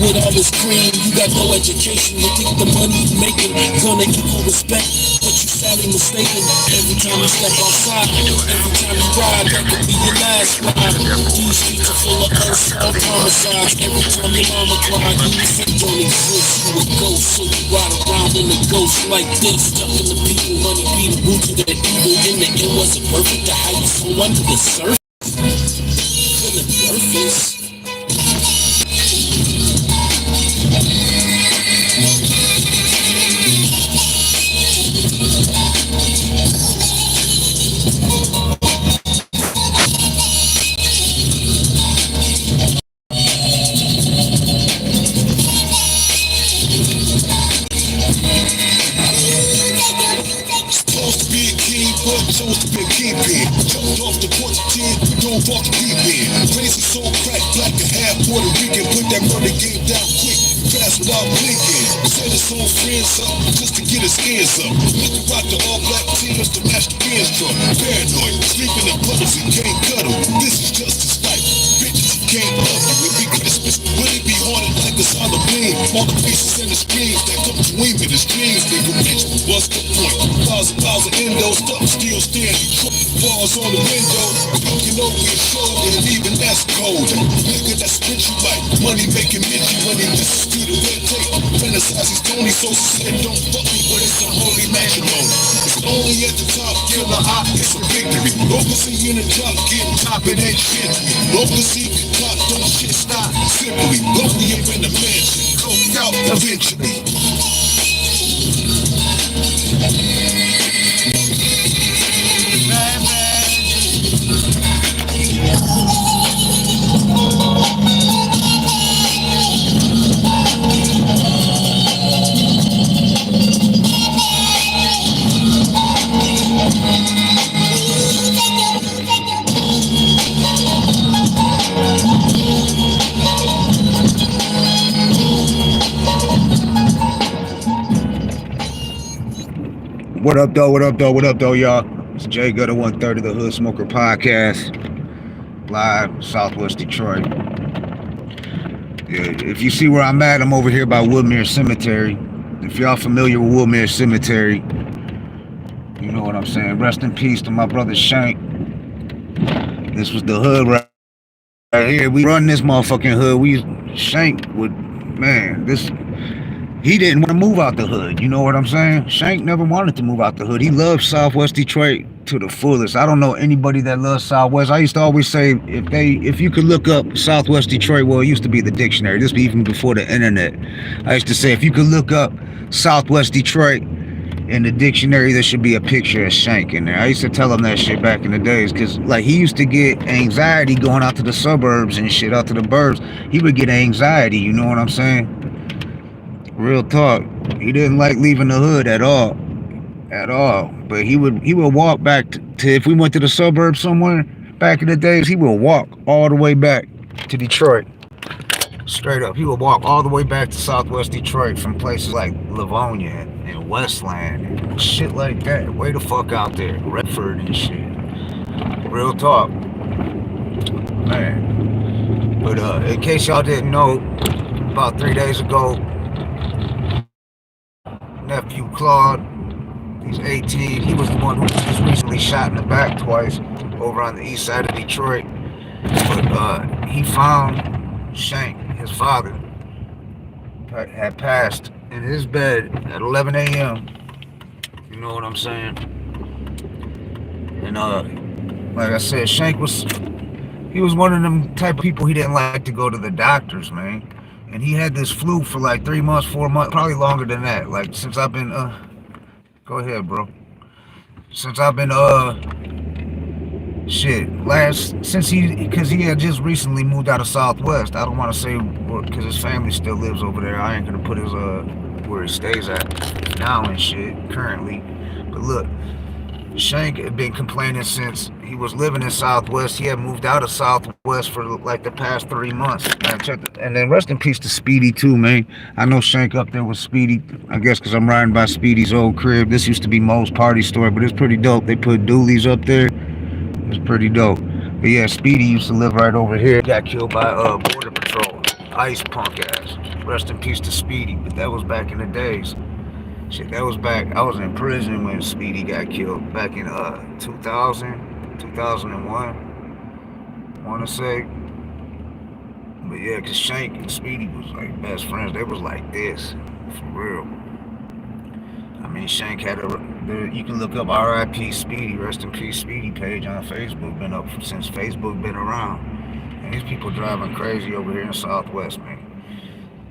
with all this cream. You got no education. You think the money you making gonna equal respect, but you sadly mistaken. Every time you step outside, every time you ride, that could be your last ride. These streets are full of unsolved homicides. Every time your mama cried, you think don't exist. You a ghost, so you ride around in a ghost like this. Stuck in the people, money be the root of that evil. In the end, was it perfect to hide you so under the surface? Feeling worthless. Chose to be a kingpin. Jumped off the porch of 10, we don't walk the deep end. Crazy soul crack, black and half Puerto Rican. Put that murder game down quick, fast without blinking. Set his own friends up just to get his ears up. Looking about the all black teams to match the Benz truck. Paranoid, sleeping in puddles and can't cuddle. This is just his life. Bitches can't love you. It be Christmas. Will it be haunted like a solid beam? All the pieces and the screams that come dreaming his dreams. Nigga, bitch, what's the point? Thousand endo stuff still standing. Bars on the window, looking over your shoulder, and even that's cold. Nigga, that's what you like. Money making Mitchie when he listens to the red tape. Fantasize he's Tony, so said don't fuck me, but it's a holy matrimony. It's only at the top, killer hot, it's a victory. Oversee in the drop, getting top, it ain't shit to me. Oversee can clock, don't shit stop. Simply, lonely ain't in the mansion. Coked out eventually. What up, though? What up, though? What up, though, y'all? It's J Gutta, 1/3 of the Hood Smoker Podcast, live Southwest Detroit. Yeah, if you see where I'm at, I'm over here by Woodmere Cemetery. If y'all familiar with Woodmere Cemetery, you know what I'm saying. Rest in peace to my brother Shank. This was the hood right here. We run this motherfucking hood. Shank would, man, he didn't want to move out the hood. You know what I'm saying? Shank never wanted to move out the hood. He loved Southwest Detroit to the fullest. I don't know anybody that loves Southwest. I used to always say, if you could look up Southwest Detroit, well, it used to be the dictionary. This was even before the internet. I used to say, if you could look up Southwest Detroit in the dictionary, there should be a picture of Shank in there. I used to tell him that shit back in the days, because like he used to get anxiety going out to the suburbs and shit, out to the burbs. He would get anxiety, you know what I'm saying? Real talk. He didn't like leaving the hood at all. But he would walk back to if we went to the suburbs somewhere back in the days, he would walk all the way back to Detroit. Straight up. He would walk all the way back to Southwest Detroit from places like Livonia and Westland and shit like that. Way the fuck out there. Redford and shit. Real talk. Man. But in case y'all didn't know, about 3 days ago, nephew Claude, he's 18. He was the one who was just recently shot in the back twice over on the east side of Detroit. But he found Shank, his father, had passed in his bed at 11 a.m. You know what I'm saying? And like I said, Shank was one of them type of people, he didn't like to go to the doctors, man. And he had this flu for like 3 months, 4 months, probably longer than that. Like since I've been, go ahead, bro. Since I've been, because he had just recently moved out of Southwest. I don't want to say, because his family still lives over there. I ain't gonna put his, where he stays at now and shit, currently. But look, Shank had been complaining since he was living in Southwest. He had moved out of Southwest for like the past 3 months. And then rest in peace to Speedy too, man. I know Shank up there with Speedy, I guess because I'm riding by Speedy's old crib. This used to be Mo's party store, but it's pretty dope. They put dualies up there. It's pretty dope. But yeah, Speedy used to live right over here. Got killed by Border Patrol. Ice punk ass. Rest in peace to Speedy, but that was back in the days. Shit, that was back. I was in prison when Speedy got killed back in 2000, 2001. I want to say. But yeah, cause Shank and Speedy was like best friends. They was like this, for real. I mean, Shank had you can look up R.I.P. Speedy, rest in peace Speedy page on Facebook. Been up since Facebook been around. And these people driving crazy over here in Southwest, man.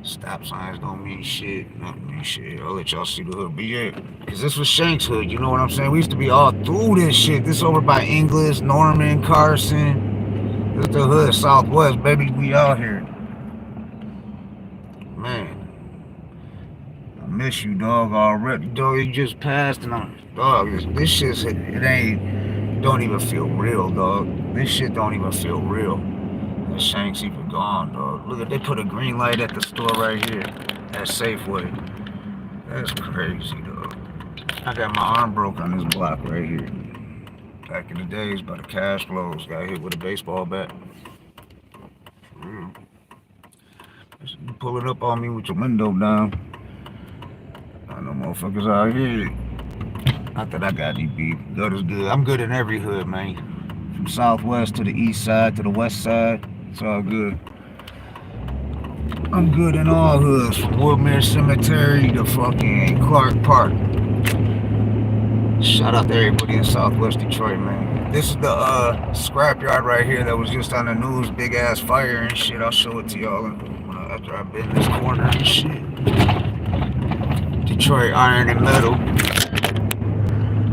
Stop signs don't mean shit. Nothing mean shit. I'll let y'all see the hood. But yeah, cause this was Shank's hood. You know what I'm saying? We used to be all through this shit. This over by Inglis, Norman, Carson. This the hood, Southwest, baby. We out here. Man, I miss you, dog, already. Dog, you just passed, and dog, this shit's, it ain't, don't even feel real, dog. This shit don't even feel real. That Shank's even gone, dog. Look at, they put a green light at the store right here, at Safeway. That's crazy, dog. I got my arm broke on this block right here. Back in the days, by the cash flows, got hit with a baseball bat. For real. You pulling up on me with your window down. I know motherfuckers out here. Not that I got any beef. Gutter's good. I'm good in every hood, man. From Southwest to the East Side to the West Side. It's all good. I'm good in all hoods. From Woodmere Cemetery to fucking Clark Park. Shout out to everybody in Southwest Detroit, man. This is the scrapyard right here that was just on the news. Big ass fire and shit. I'll show it to y'all after I've been in this corner and shit. Detroit Iron and Metal.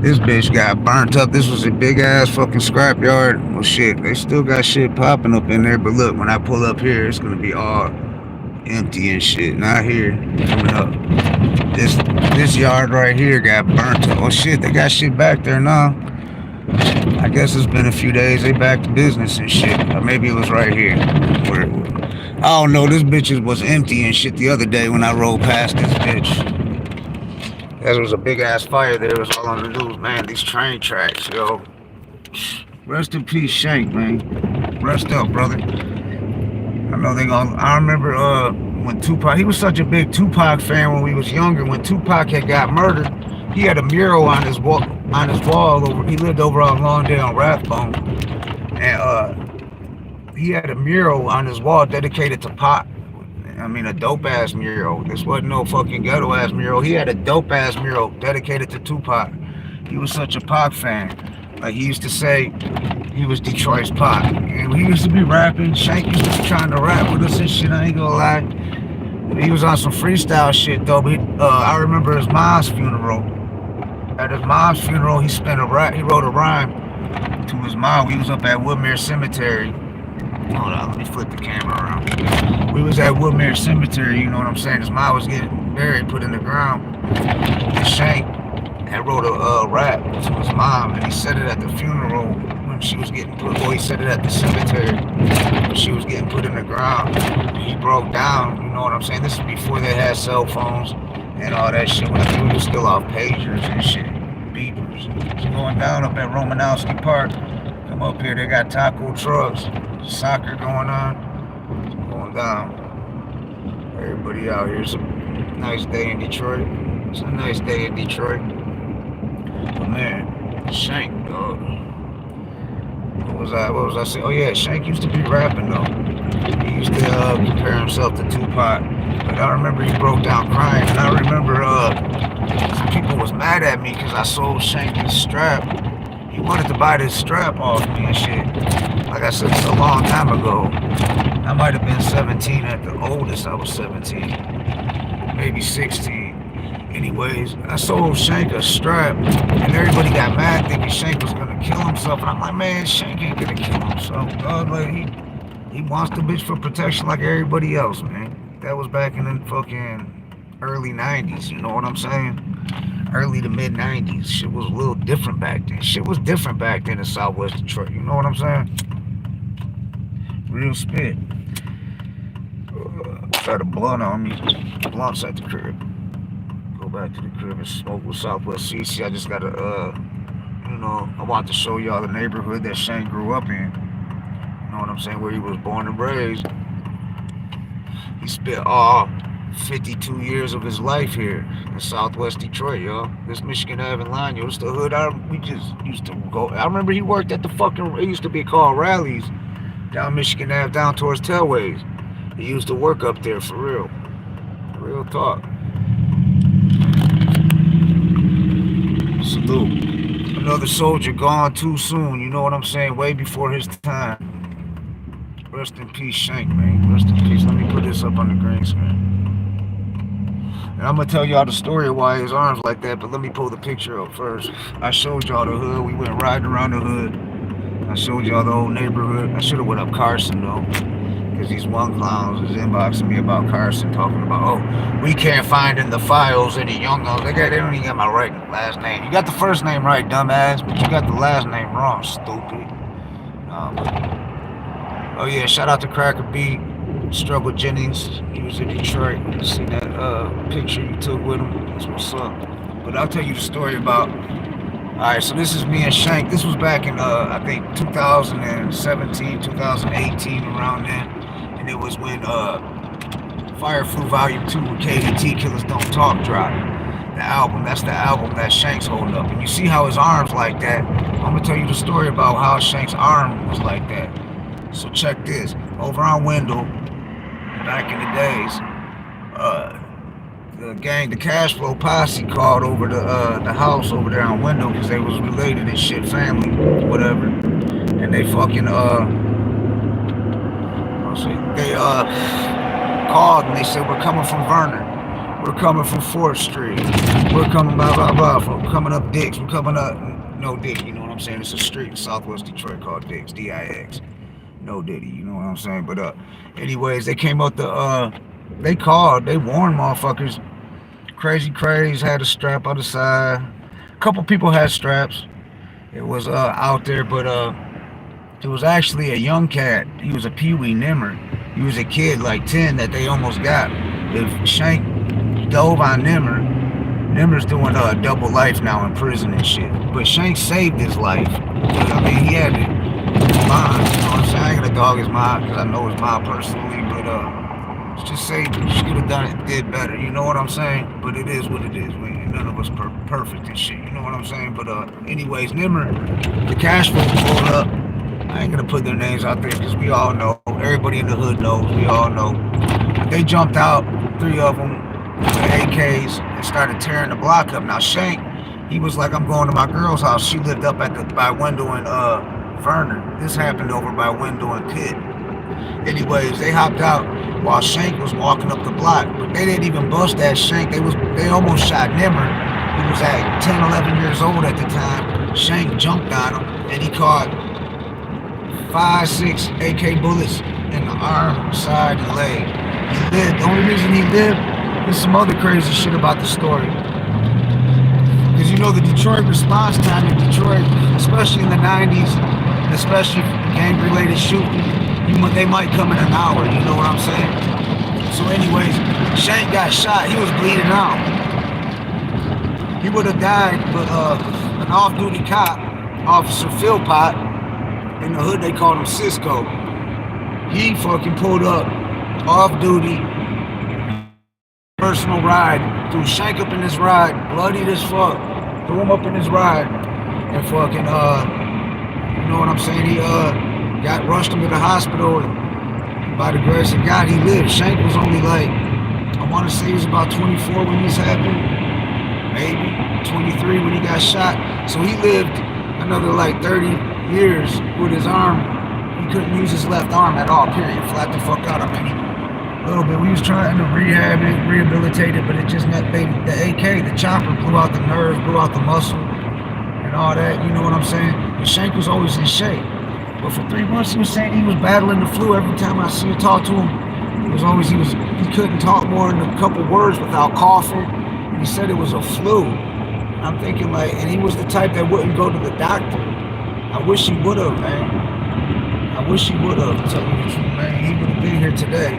This bitch got burnt up. This was a big ass fucking scrapyard. Well, shit, they still got shit popping up in there. But look, when I pull up here, it's gonna be all empty and shit. Not here, coming up. This yard right here got burnt up. Oh shit, they got shit back there now. I guess it's been a few days. They back to business and shit. Or maybe it was right here. Where I don't know. This bitch was empty and shit the other day when I rolled past this bitch. There was a big ass fire there. It was all on the news, man. These train tracks, yo. Rest in peace, Shank, man. Rest up, brother. I know they gonna. I remember when Tupac. He was such a big Tupac fan when we was younger. When Tupac had got murdered, he had a mural on his wall. He lived over on Lawndale on Rathbone, and he had a mural on his wall dedicated to Pac. I mean, a dope ass mural. This wasn't no fucking ghetto ass mural. He had a dope ass mural dedicated to Tupac. He was such a Pac fan. Like he used to say, he was Detroit's Pac. And he used to be rapping. Shank used to be trying to rap with us and shit. I ain't gonna lie. He was on some freestyle shit though. But I remember his mom's funeral. At his mom's funeral, he wrote a rhyme to his mom. We was up at Woodmere Cemetery. Hold on, let me flip the camera around. We was at Woodmere Cemetery, you know what I'm saying? His mom was getting buried, put in the ground. And Shank had wrote a rap to his mom, and he said it at the funeral when she was getting put. Well, he said it at the cemetery when she was getting put in the ground. He broke down, you know what I'm saying? This is before they had cell phones and all that shit. When I think we was still off pagers and shit, beepers. So going down up at Romanowski Park. Come up here, they got taco trucks, soccer going on, going down. Everybody out here. It's a nice day in Detroit. It's a nice day in Detroit. But man, Shank, dog. What was I saying? Oh yeah, Shank used to be rapping though. He used to compare himself to Tupac. But I remember he broke down crying. And I remember some people was mad at me because I sold Shank his strap. He wanted to buy this strap off me and shit. Like I said, it's a long time ago. I might have been 17 at the oldest. I was 17, maybe 16. Anyways, I sold Shank a strap, and everybody got mad thinking Shank was gonna kill himself. And I'm like, man, Shank ain't gonna kill himself, dog. Like he wants the bitch for protection like everybody else, man. That was back in the fucking early 90s. You know what I'm saying? Early to mid 90s. Shit was a little different back then. Shit was different back then in Southwest Detroit. You know what I'm saying? Real spit. Got a blunt on me. Blunt's at the crib. Go back to the crib and smoke with Southwest CC. I just gotta, I want to show y'all the neighborhood that Shane grew up in. You know what I'm saying? Where he was born and raised. He spent all 52 years of his life here in Southwest Detroit, yo. This Michigan Avenue line, yo. It's the hood we just used to go. I remember he worked at the fucking, it used to be called Rallies down Michigan Ave, down towards Tailways. He used to work up there for real. Real talk. Salute. Another soldier gone too soon, you know what I'm saying? Way before his time. Rest in peace, Shank, man. Rest in peace. Let me put this up on the green screen. And I'm gonna tell y'all the story of why his arms like that, but let me pull the picture up first. I showed y'all the hood. We went riding around the hood. I showed y'all the whole neighborhood. I should have went up Carson though, because these one clowns is inboxing me about Carson, talking about, oh, we can't find in the files any young ones. They don't even got my right last name. You got the first name right, dumbass, but you got the last name wrong, stupid. Oh yeah, shout out to Cracker Beat, Struggle Jennings. He was in Detroit. You see that picture you took with him? That's what's up. But I'll tell you the story about. Alright, so this is me and Shank. This was back in I think 2017, 2018, around then. And it was when Fire Flu Volume 2 with KDT Killers Don't Talk dropped. The album, that's the album that Shank's holding up. And you see how his arm's like that. I'm gonna tell you the story about how Shank's arm was like that. So check this. Over on Wendell, back in the days, the gang, the Cash Flow Posse called over the house over there on Wendell because they was related and shit, family, whatever. And they fucking they called and they said, we're coming from Vernon. We're coming from 4th Street. We're coming blah blah blah. We're coming up Dix. We're coming up no Dick, you know what I'm saying? It's a street in Southwest Detroit called Dix, D-I-X. No Diddy, you know what I'm saying? But anyways, they came up they called, they warned motherfuckers. Crazy Craze had a strap on the side. A couple people had straps. It was out there, but it was actually a young cat. He was a Pee-wee Nimmer. He was a kid like 10 that they almost got. If Shank dove on Nimmer, Nimmer's doing double life now in prison and shit. But Shank saved his life. I mean, he had it. Mine, you know what I'm saying? I ain't gonna dog his mom because I know his mom personally, but let's just say she could have done it, did better, you know what I'm saying? But it is what it is, man. None of us perfect and shit, you know what I'm saying? But anyways, Nimmer, the Cash Flow pulled up. I ain't gonna put their names out there because we all know. Everybody in the hood knows. We all know. But they jumped out, 3 of them, with AKs, and started tearing the block up. Now Shank, he was like, I'm going to my girl's house. She lived up by Wendell and Vernon. This happened over by Wendell and Pitt. Anyways, they hopped out while Shank was walking up the block, but they didn't even bust that Shank. They almost shot Nimmer. He was at 10, 11 years old at the time. Shank jumped on him, and he caught 5, 6 AK bullets in the arm, side, and leg. He lived. The only reason he lived is some other crazy shit about the story. Because you know the Detroit response time in Detroit, especially in the 90s, especially gang-related shooting, they might come in an hour, you know what I'm saying? So anyways, Shank got shot. He was bleeding out. He would have died, but an off-duty cop, Officer Philpott, in the hood they called him Cisco, he fucking pulled up off-duty, personal ride, threw Shank up in his ride, bloodied as fuck, threw him up in his ride, and fucking, you know what I'm saying, he rushed him to the hospital, and by the grace of God, he lived. Shank was only like, I want to say he was about 24 when this happened, maybe 23 when he got shot, so he lived another like 30 years with his arm. He couldn't use his left arm at all, period, flat the fuck out. I mean, a little bit, we was trying to rehab it, rehabilitate it, but it just, the AK, the chopper blew out the nerves, blew out the muscle, and all that, you know what I'm saying? And Shank was always in shape. But for 3 months, he was saying he was battling the flu. Every time I talk to him, he couldn't talk more than a couple words without coughing. And he said it was a flu. And I'm thinking like, and he was the type that wouldn't go to the doctor. I wish he would have, man. I wish he would have, to tell you the truth, man. He would have been here today.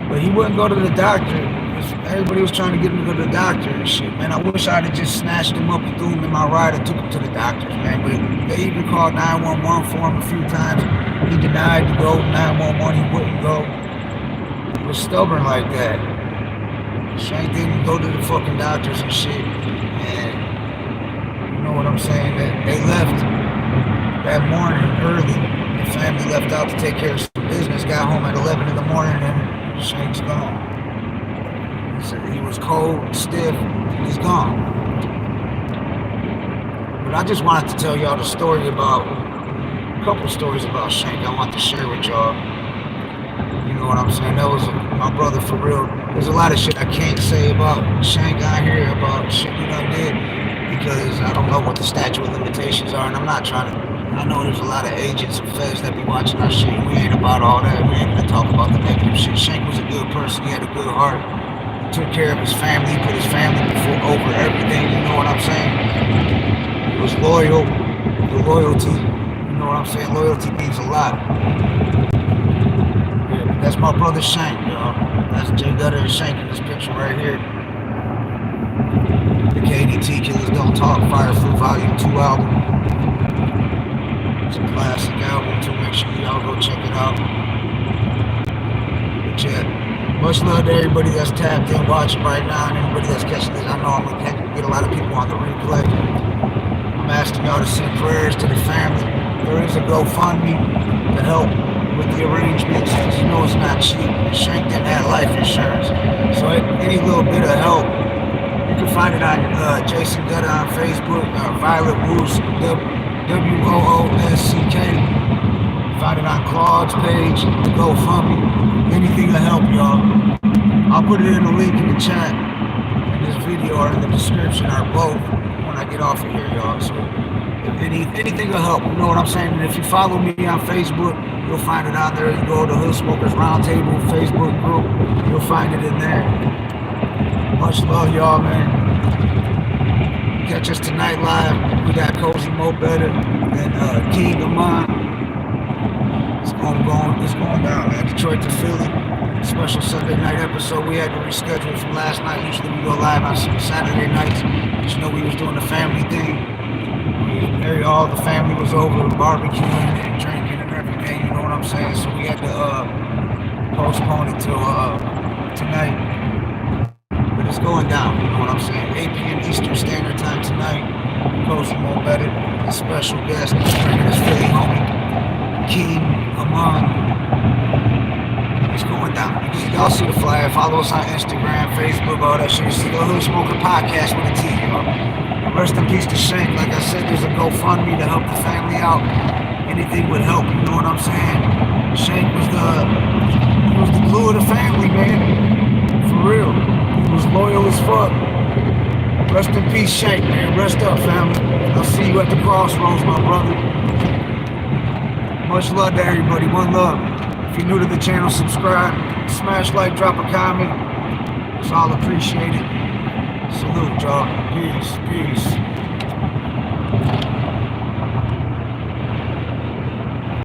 But he wouldn't go to the doctor. Everybody was trying to get him to go to the doctor and shit, man. I wish I'd have just snatched him up and threw him in my ride and took him to the doctors, man. But they even called 911 for him a few times. He denied to go 911. He wouldn't go. It was stubborn like that. Shank didn't go to the fucking doctors and shit. And you know what I'm saying? That they left that morning early. The family left out to take care of some business. Got home at 11 in the morning and Shank's gone. He was cold, stiff. He's gone. But I just wanted to tell y'all the story about a couple stories about Shank I want to share with y'all. You know what I'm saying? That was my brother for real. There's a lot of shit I can't say about Shank out here, about shit we done did, because I don't know what the statute of limitations are, and I'm not trying to. I know there's a lot of agents and feds that be watching our shit. We ain't about all that. We ain't gonna talk about the negative shit. Shank was a good person. He had a good heart. He took care of his family. He put his family over everything. You know what I'm saying? He was loyal. The loyalty. You know what I'm saying? Loyalty means a lot. That's my brother Shank, y'all. That's J Gutta and Shank in this picture right here. The KDT Killers Don't Talk Fire Thru Volume 2 album. It's a classic album too. Make sure y'all go check it out. But yeah, much love to everybody that's tapped in watching right now and everybody that's catching this. I know I'm gonna get a lot of people on the replay. I'm asking y'all to send prayers to the family. There is a GoFundMe to help with the arrangements, because you know it's not cheap. Shank didn't have life insurance, so any little bit of help, you can find it on Jason Gutta on Facebook, Violet Woos, WOOSCK. Find it on Claude's page, GoFundMe. Anything to help y'all. I'll put it in the link in the chat, in this video or in the description, or both, when I get off of here, y'all. So anything will help, you know what I'm saying? And if you follow me on Facebook, you'll find it on there. You go to Hood Smokers Roundtable Facebook group, you'll find it in there. Much love, y'all, man. Catch us tonight live. We got Cozy Mo Better and King of Mine. It's going down, man. Detroit to Philly. Special Sunday night episode. We had to reschedule from last night. Usually we go live on Saturday nights. But you know, we was doing the family thing. All the family was over barbecuing and drinking and everything, you know what I'm saying? So we had to postpone it till tonight. But it's going down, you know what I'm saying? 8 p.m. Eastern Standard Time tonight. Cozy Mo Better, a special guest, bringing his Philly homie, King Amon. It's going down. Y'all see the flyer. Follow us on Instagram, Facebook, all that shit. See the Hood Smoker Podcast with a T, you know? Rest in peace to Shank. Like I said, there's a GoFundMe to help the family out. Anything would help, you know what I'm saying? Shank was the glue of the family, man. For real. He was loyal as fuck. Rest in peace, Shank, man. Rest up, family. I'll see you at the crossroads, my brother. Much love to everybody. One love. If you're new to the channel, subscribe. Smash like, drop a comment. It's all appreciated. Salute, y'all. Peace, peace.